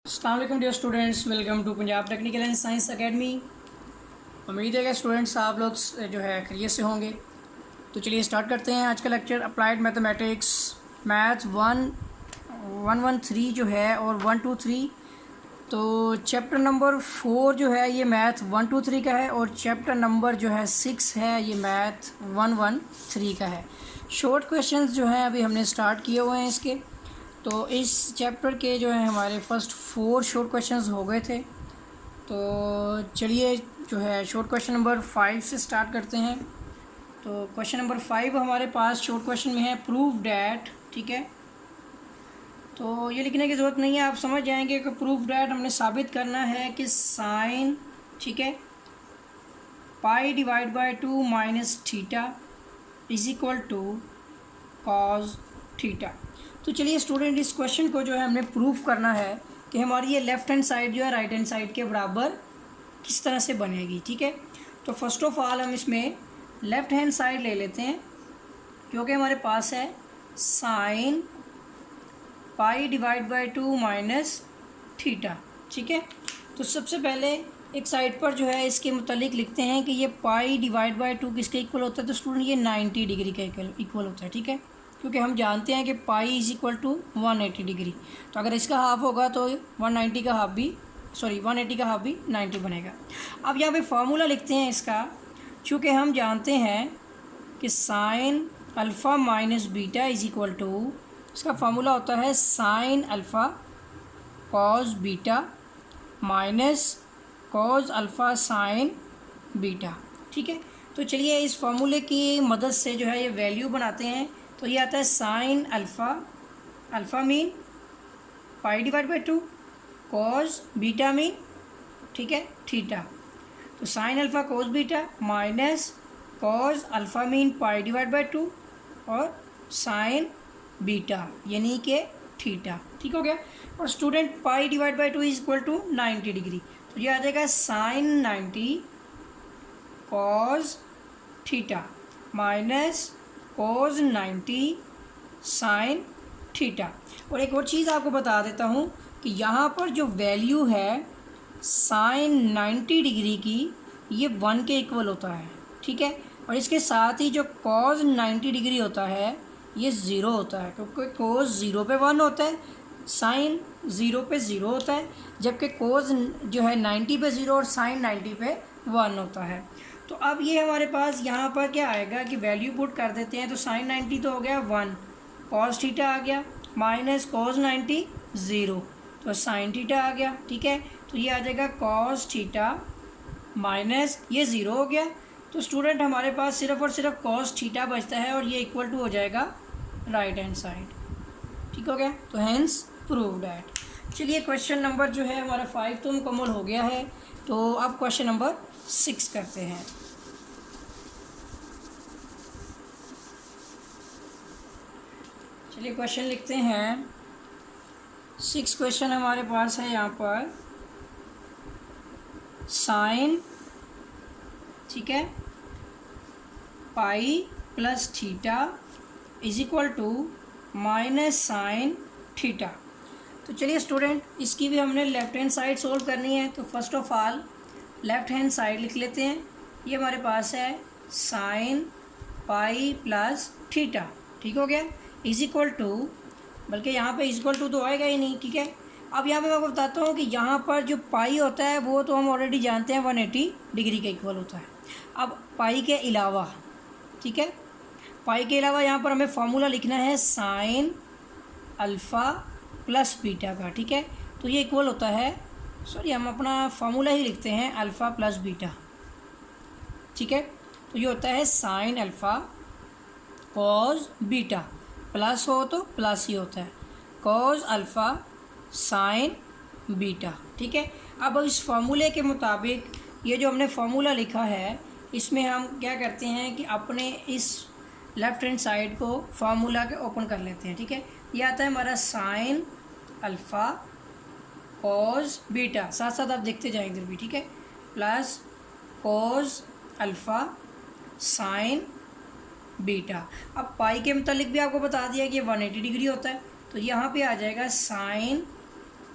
अस्सलाम वालेकुम dear students, welcome to Punjab technical and science academy. उम्मीद है कि स्टूडेंट्स आप लोग जो है खैरियत से होंगे। तो चलिए स्टार्ट करते हैं आज का लेक्चर। अप्लाइड मैथमेटिक्स मैथ 113 जो है और 123। तो चैप्टर नंबर 4 जो है ये मैथ 123 का है और चैप्टर नंबर जो है 6 है ये मैथ 113 का है। शॉर्ट क्वेश्चंस जो हैं अभी हमने स्टार्ट किए हुए हैं इसके। तो इस चैप्टर के जो है हमारे फर्स्ट 4 शॉर्ट क्वेश्चंस हो गए थे। तो चलिए जो है शॉर्ट क्वेश्चन नंबर 5 से स्टार्ट करते हैं। तो क्वेश्चन नंबर 5 हमारे पास शॉर्ट क्वेश्चन में है प्रूव डैट। ठीक है, तो ये लिखने की ज़रूरत नहीं है, आप समझ जाएंगे कि प्रूव डैट हमने साबित करना है कि साइन, ठीक है, pi divide by 2 minus theta is equal to cos theta. तो चलिए स्टूडेंट इस क्वेश्चन को जो है हमने प्रूफ करना है कि हमारी ये लेफ़्ट हैंड साइड जो है राइट हैंड साइड के बराबर किस तरह से बनेगी। ठीक है, तो फर्स्ट ऑफ ऑल हम इसमें लेफ़्ट हैंड साइड ले लेते हैं, क्योंकि हमारे पास है sine pi divide by 2 minus theta. ठीक है, तो सबसे पहले एक साइड पर जो है इसके मुतालिक लिखते हैं कि ये पाई डिवाइड बाय 2 किसके इक्वल होता है। तो स्टूडेंट ये 90 डिग्री का इक्वल होता है। ठीक है, क्योंकि हम जानते हैं कि pi is equal to 180 degree. तो अगर इसका हाफ होगा तो 180 का हाफ भी 90 बनेगा। अब यहाँ पे फार्मूला लिखते हैं इसका, चूँकि हम जानते हैं कि sine alpha minus beta is equal to, इसका फार्मूला होता है sine alpha cos beta minus cos alpha sine beta. ठीक है, तो चलिए इस फार्मूले की मदद से जो है ये वैल्यू बनाते हैं। तो ये आता है sine alpha mean pi divide by 2, cos beta mean, ठीक है, थीटा। तो sign alpha cos beta minus cos alpha mean pi divide by 2 और साइन बीटा यानी कि थीटा। ठीक हो गया। और student pi divide by 2 is equal to 90 degree, तो ये आ जाएगा sine 90 cos theta minus cos 90 sine theta. और एक और चीज़ आपको बता देता हूँ कि यहाँ पर जो वैल्यू है साइन 90 डिग्री की ये 1 के इक्वल होता है। ठीक है, और इसके साथ ही जो कॉस 90 डिग्री होता है ये 0 होता है, क्योंकि कॉस 0 पे 1 होता है, साइन 0 पे 0 होता है, जबकि कॉस जो है 90 पे 0 और साइन 90 पे 1 होता है। तो अब ये हमारे पास यहाँ पर क्या आएगा कि वैल्यू पुट कर देते हैं। तो साइन 90 तो हो गया 1, कॉस थीटा आ गया माइनस कॉस 90 0, तो साइन थीटा आ गया। ठीक है, तो ये आ जाएगा कॉस थीटा माइनस ये 0 हो गया। तो स्टूडेंट हमारे पास सिर्फ और सिर्फ कॉस थीटा बचता है और ये इक्वल टू हो जाएगा राइट हैंड साइड। ठीक हो गया, तो हैंस प्रूव डैट। चलिए क्वेश्चन नंबर जो है हमारा 5 तो मुकम्मल हो गया है। तो अब क्वेश्चन नंबर 6 करते हैं। चलिए क्वेश्चन लिखते हैं। 6 क्वेश्चन हमारे पास है यहाँ पर साइन, ठीक है, pi plus theta is equal to minus sine theta. तो चलिए स्टूडेंट इसकी भी हमने लेफ़्ट हैंड साइड सोल्व करनी है। तो first of all left hand side लिख लेते हैं। ये हमारे पास है साइन पाई प्लस थीटा, ठीक हो गया, इज इक्वल टू, बल्कि यहाँ पे इज इक्वल टू तो आएगा ही नहीं। ठीक है, अब यहाँ पे मैं आपको बताता हूँ कि यहाँ पर जो पाई होता है वो तो हम ऑलरेडी जानते हैं 180 डिग्री के इक्वल होता है। अब पाई के अलावा, ठीक है, पाई के अलावा यहाँ पर हमें फार्मूला लिखना है साइन अल्फ़ा प्लस बीटा का। ठीक है, तो ये इक्वल होता है, सॉरी हम अपना फार्मूला ही लिखते हैं अल्फ़ा प्लस बीटा। ठीक है, तो ये होता है sine alpha cos beta, plus हो तो प्लस ही होता है, कॉस अल्फ़ा साइन बीटा। ठीक है, अब इस फार्मूले के मुताबिक ये जो हमने फार्मूला लिखा है इसमें हम क्या करते हैं कि अपने इस लेफ़्ट हैंड साइड को फार्मूला के ओपन कर लेते हैं। ठीक है, ये आता है हमारा साइन अल्फ़ा कॉस बीटा, साथ साथ आप देखते जाएं इधर भी। ठीक है, plus cos alpha sine beta. अब पाई के मुतालिक भी आपको बता दिया कि 180 डिग्री होता है, तो यहाँ पे आ जाएगा sine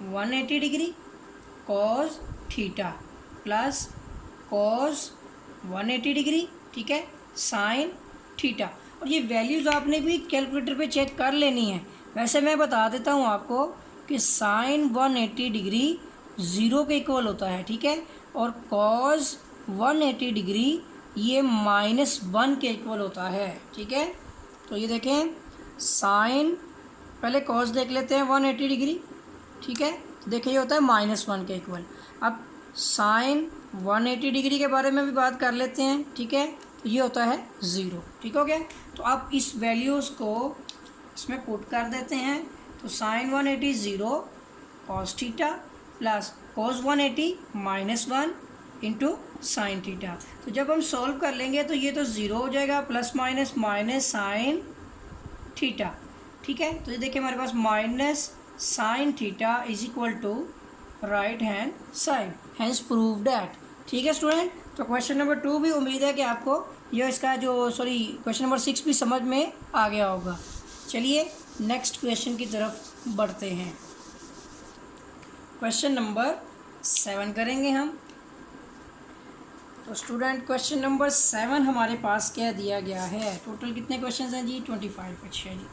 180 degree cos theta plus cos 180 degree, ठीक है, साइन थीटा। और ये वैल्यूज़ आपने भी कैलकुलेटर पे चेक कर लेनी है। वैसे मैं बता देता हूँ आपको कि साइन 180 डिग्री 0 के इक्वल होता है, ठीक है, और कॉस 180 डिग्री ये -1 के इक्वल होता है, ठीक है। तो ये देखें साइन, पहले कॉस देख लेते हैं 180 डिग्री, ठीक है, तो देखिए ये होता है -1 के इक्वल। अब साइन 180 डिग्री के बारे में भी बात कर लेते हैं, ठीक है, तो ये होता है 0, ठीक हो गया। तो आप इस वैल्यूज़ को इसमें पुट कर देते हैं, तो sine 180 0 cos theta plus cos 180 -1 into sine theta. तो जब हम सॉल्व कर लेंगे तो ये तो 0 हो जाएगा, plus minus minus sine theta, ठीक है। तो ये देखिए हमारे पास minus sine theta is equal to right hand side, hence prove that, ठीक है स्टूडेंट। तो क्वेश्चन नंबर 2 भी उम्मीद है कि आपको ये इसका जो क्वेश्चन नंबर 6 भी समझ में आ गया होगा। चलिए नेक्स्ट क्वेश्चन की तरफ बढ़ते हैं। क्वेश्चन नंबर 7 करेंगे हम। तो स्टूडेंट क्वेश्चन नंबर 7 हमारे पास क्या दिया गया है, टोटल कितने क्वेश्चन हैं जी 25, अच्छा जी।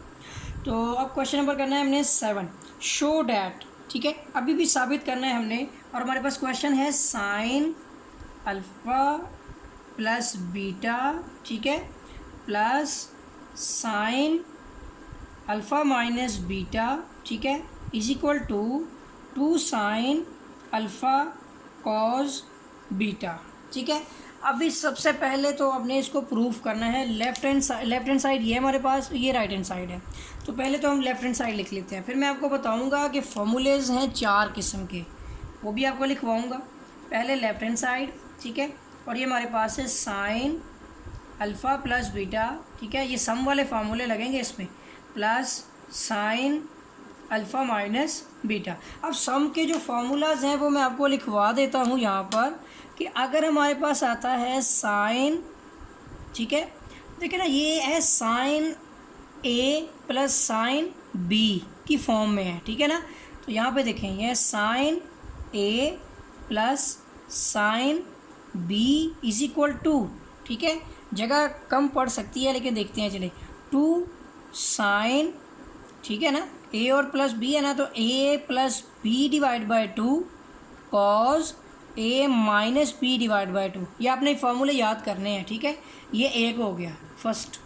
तो अब क्वेश्चन नंबर करना है हमने 7, शो डैट, ठीक है, अभी भी साबित करना है हमने। और हमारे पास क्वेश्चन है साइन अल्फ़ा प्लस बीटा, ठीक है, plus sine alpha minus beta, ठीक है, is equal to 2 sine alpha cos beta, ठीक है। अभी सबसे पहले तो आपने इसको प्रूफ करना है। लेफ़्ट हैंड साइड ये हमारे पास, ये राइट हैंड साइड है। तो पहले तो हम लेफ़्ट हैंड साइड लिख लेते हैं, फिर मैं आपको बताऊंगा कि फॉर्मूलेज हैं 4 किस्म के, वो भी आपको लिखवाऊंगा। पहले लेफ़्ट हैंड साइड, ठीक है, और ये हमारे पास है साइन अल्फ़ा प्लस बीटा, ठीक है, ये सम वाले फार्मूले लगेंगे इसमें, plus sine alpha minus beta. अब सम के जो फार्मूलाज हैं वो मैं आपको लिखवा देता हूँ यहाँ पर, कि अगर हमारे पास आता है साइन, ठीक है, देखिए ना ये है sine A plus sine B की फॉर्म में है, ठीक है ना। तो यहाँ पे देखें ये sine A plus sine B is equal to, ठीक है, जगह कम पड़ सकती है लेकिन देखते हैं चले, 2 साइन, ठीक है ना, ए और प्लस बी है ना, तो A plus B divide by 2 cos A minus B divide by 2। ये आपने फॉर्मूले याद करने हैं, ठीक है। ये एक हो गया फर्स्ट।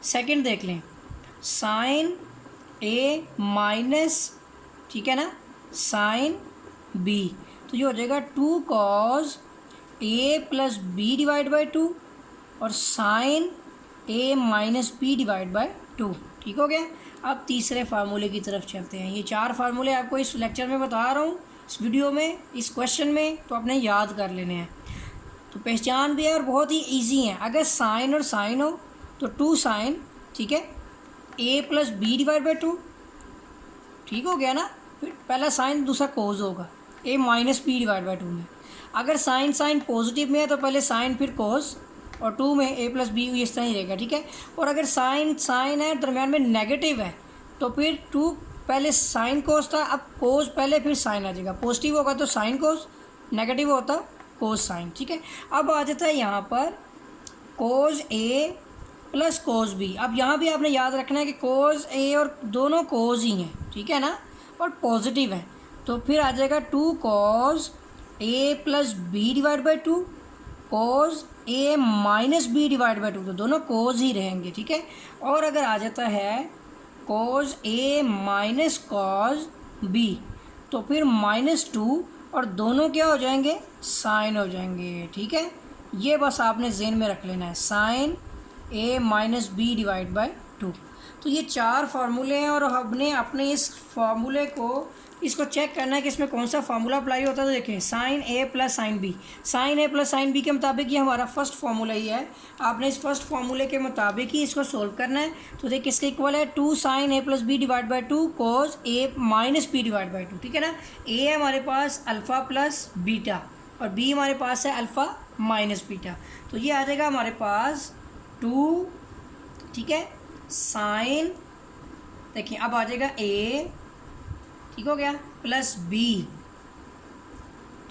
सेकंड देख लें, साइन ए माइनस, ठीक है ना, साइन बी, तो ये हो जाएगा 2 cos A plus B divide by 2 और sine A minus B divide by 2, ठीक हो गया। अब तीसरे फार्मूले की तरफ चलते हैं। ये 4 फार्मूले आपको इस लेक्चर में बता रहा हूँ, इस वीडियो में, इस क्वेश्चन में, तो आपने याद कर लेने हैं। तो पहचान भी है और बहुत ही इजी है। अगर साइन और साइन हो तो 2 साइन, ठीक है, A plus B divide by 2, ठीक हो गया ना। फिर पहला साइन दूसरा कोज होगा, ए माइनस बी डिवाइड बाई 2 में। अगर साइन साइन पॉजिटिव में है तो पहले साइन फिर कोज, और 2 में ए प्लस बी इस तरह ही रहेगा, ठीक है। और अगर साइन साइन है दरम्यान में नेगेटिव है तो फिर 2 पहले साइन कोस था, अब कोस पहले फिर साइन आ जाएगा। पॉजिटिव होगा तो साइन कोस, नेगेटिव होता कोस साइन, ठीक है। अब आ जाता है यहाँ पर कोस ए प्लस कोस बी। अब यहाँ भी आपने याद रखना है कि कोस ए और दोनों कोस ही हैं, ठीक है ना, और पॉजिटिव है, तो फिर आ जाएगा 2 cos A plus B divide by 2 cos A minus B divide by 2, तो दोनों कोस ही रहेंगे, ठीक है। और अगर आ जाता है cos A minus cos B, तो फिर -2 और दोनों क्या हो जाएंगे, साइन हो जाएंगे, ठीक है। ये बस आपने ज़हन में रख लेना है, sine A minus B divide by 2। तो ये 4 फार्मूले हैं और हमने अपने इस फार्मूले को, इसको चेक करना है कि इसमें कौन सा फार्मूला अप्लाई होता है। तो देखें sign A plus sine B, sign A plus sine B के मुताबिक ये हमारा फर्स्ट फार्मूला ही है। आपने इस फर्स्ट फार्मूले के मुताबिक ही इसको सोल्व करना है। तो देखिए किसके इक्वल है, 2 sine A plus B divide by 2 cos A minus B divide by 2, ठीक है ना। ए है हमारे पास अल्फ़ा प्लस बीटा और बी हमारे पास है अल्फ़ा माइनस बीटा, तो ये आ जाएगा हमारे पास 2, ठीक है, साइन, देखिए अब आ जाएगा ए, ठीक हो गया, प्लस बी,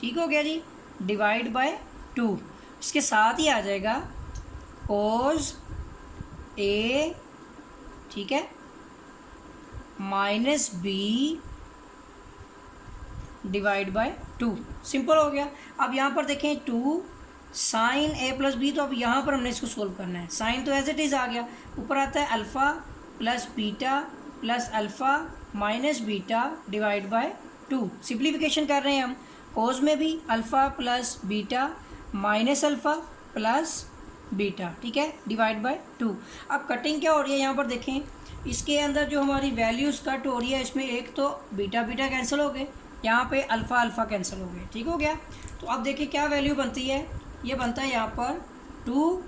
ठीक हो गया जी, डिवाइड बाय 2। इसके साथ ही आ जाएगा कोस ए, ठीक है, minus B divide by 2। Simple हो गया। अब यहाँ पर देखें 2 साइन ए प्लस बी, तो अब यहाँ पर हमने इसको सोल्व करना है। साइन तो एज इट इज़ आ गया, ऊपर आता है alpha plus beta plus alpha minus beta divide by 2। Simplification कर रहे हैं हम। कोस में भी alpha plus beta minus alpha plus beta, ठीक है, डिवाइड बाय 2। अब कटिंग क्या हो रही है यहाँ पर देखें, इसके अंदर जो हमारी वैल्यूज़ कट हो रही है, इसमें एक तो बीटा बीटा कैंसिल हो गए, यहाँ पे अल्फ़ा अल्फ़ा कैंसिल हो गए, ठीक हो गया। तो अब देखिए क्या वैल्यू बनती है, ये बनता है यहाँ पर 2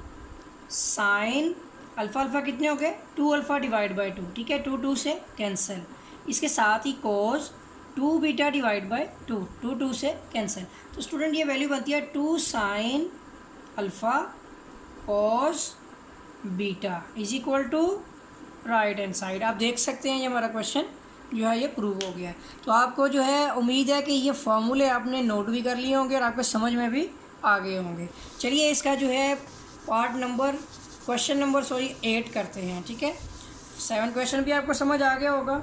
साइन अल्फ़ा अल्फ़ा कितने हो गए 2 अल्फ़ा डिवाइड बाय 2, ठीक है, 2 2 से कैंसिल। इसके साथ ही कोस 2 बीटा डिवाइड बाय 2, 2 2 से कैंसिल। तो स्टूडेंट ये वैल्यू बनती है 2 sine alpha cos beta is equal to right hand side. आप देख सकते हैं ये हमारा क्वेश्चन जो है ये प्रूव हो गया है। तो आपको जो है उम्मीद है कि ये फॉर्मूले आपने नोट भी कर लिए होंगे और आपको समझ में भी आ गए होंगे। चलिए इसका जो है क्वेश्चन नंबर 8 करते हैं, ठीक है। 7 क्वेश्चन भी आपको समझ आ गया होगा।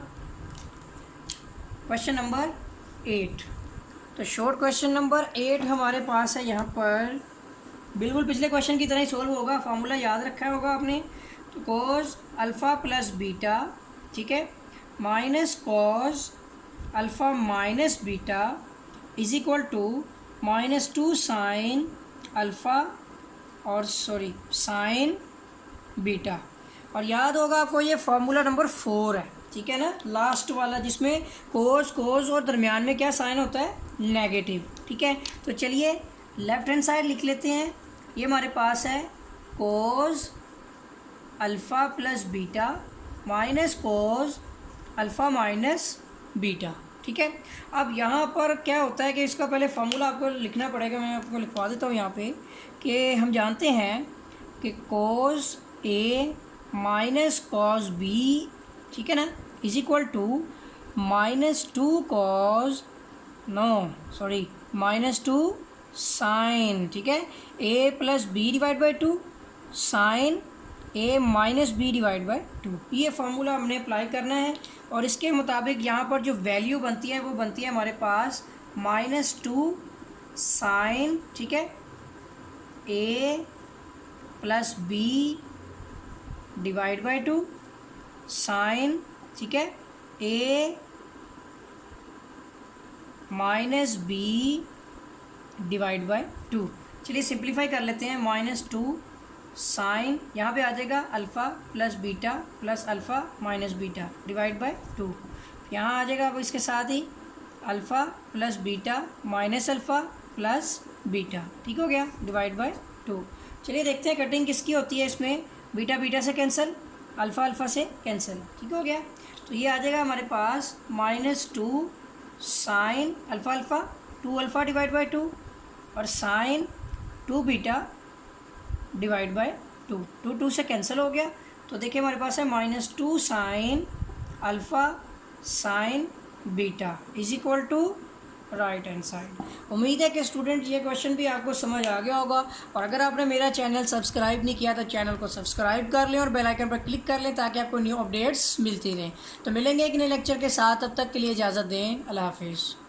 क्वेश्चन नंबर 8, तो शॉर्ट क्वेश्चन नंबर 8 हमारे पास है यहाँ पर, बिल्कुल पिछले क्वेश्चन की तरह ही सोल्व होगा। फार्मूला याद रखा होगा आपने। तो कोस अल्फ़ा प्लस बीटा, ठीक है, minus cos alpha minus beta is equal to -2 sine alpha और साइन बीटा। और याद होगा आपको ये फार्मूला नंबर 4 है, ठीक है ना, लास्ट वाला, जिसमें कोस और दरमियान में क्या साइन होता है, नेगेटिव, ठीक है। तो चलिए लेफ्ट हैंड साइड लिख लेते हैं। ये हमारे पास है cos alpha plus beta minus cos alpha minus beta, ठीक है। अब यहाँ पर क्या होता है कि इसका पहले फार्मूला आपको लिखना पड़ेगा। मैं आपको लिखवा देता हूँ यहाँ पे कि हम जानते हैं कि कोस ए माइनस कॉस बी, ठीक है ना, इज इक्वल टू -2 साइन, ठीक है, A plus B divide by 2 sine A minus B divide by 2। ये फार्मूला हमने अप्लाई करना है और इसके मुताबिक यहाँ पर जो वैल्यू बनती है वो बनती है हमारे पास -2 साइन, ठीक है, A plus B divide by 2 sine, ठीक है, A minus B divide by 2। चलिए सिंप्लीफाई कर लेते हैं। -2 साइन, यहाँ पे आ जाएगा alpha plus beta plus alpha minus beta divide by 2। यहाँ आ जाएगा अब इसके साथ ही alpha plus beta minus alpha plus beta, ठीक हो गया, डिवाइड बाय 2। चलिए देखते हैं कटिंग किसकी होती है। इसमें बीटा बीटा से कैंसिल, अल्फ़ा अल्फ़ा से कैंसिल, ठीक हो गया। तो ये आ जाएगा हमारे पास -2 sine alpha alpha 2 alpha divide by 2 और साइन 2 बीटा डिवाइड बाय 2, 2 से कैंसिल हो गया। तो देखिए हमारे पास है -2 sine alpha sine beta is equal to right hand side. उम्मीद है कि स्टूडेंट ये क्वेश्चन भी आपको समझ आ गया होगा। और अगर आपने मेरा चैनल सब्सक्राइब नहीं किया तो चैनल को सब्सक्राइब कर लें और बेल आइकन पर क्लिक कर लें ताकि आपको न्यू अपडेट्स मिलती रहें। तो मिलेंगे एक नए लेक्चर के साथ, तब तक के लिए इजाज़त दें। अल्लाह हाफिज़।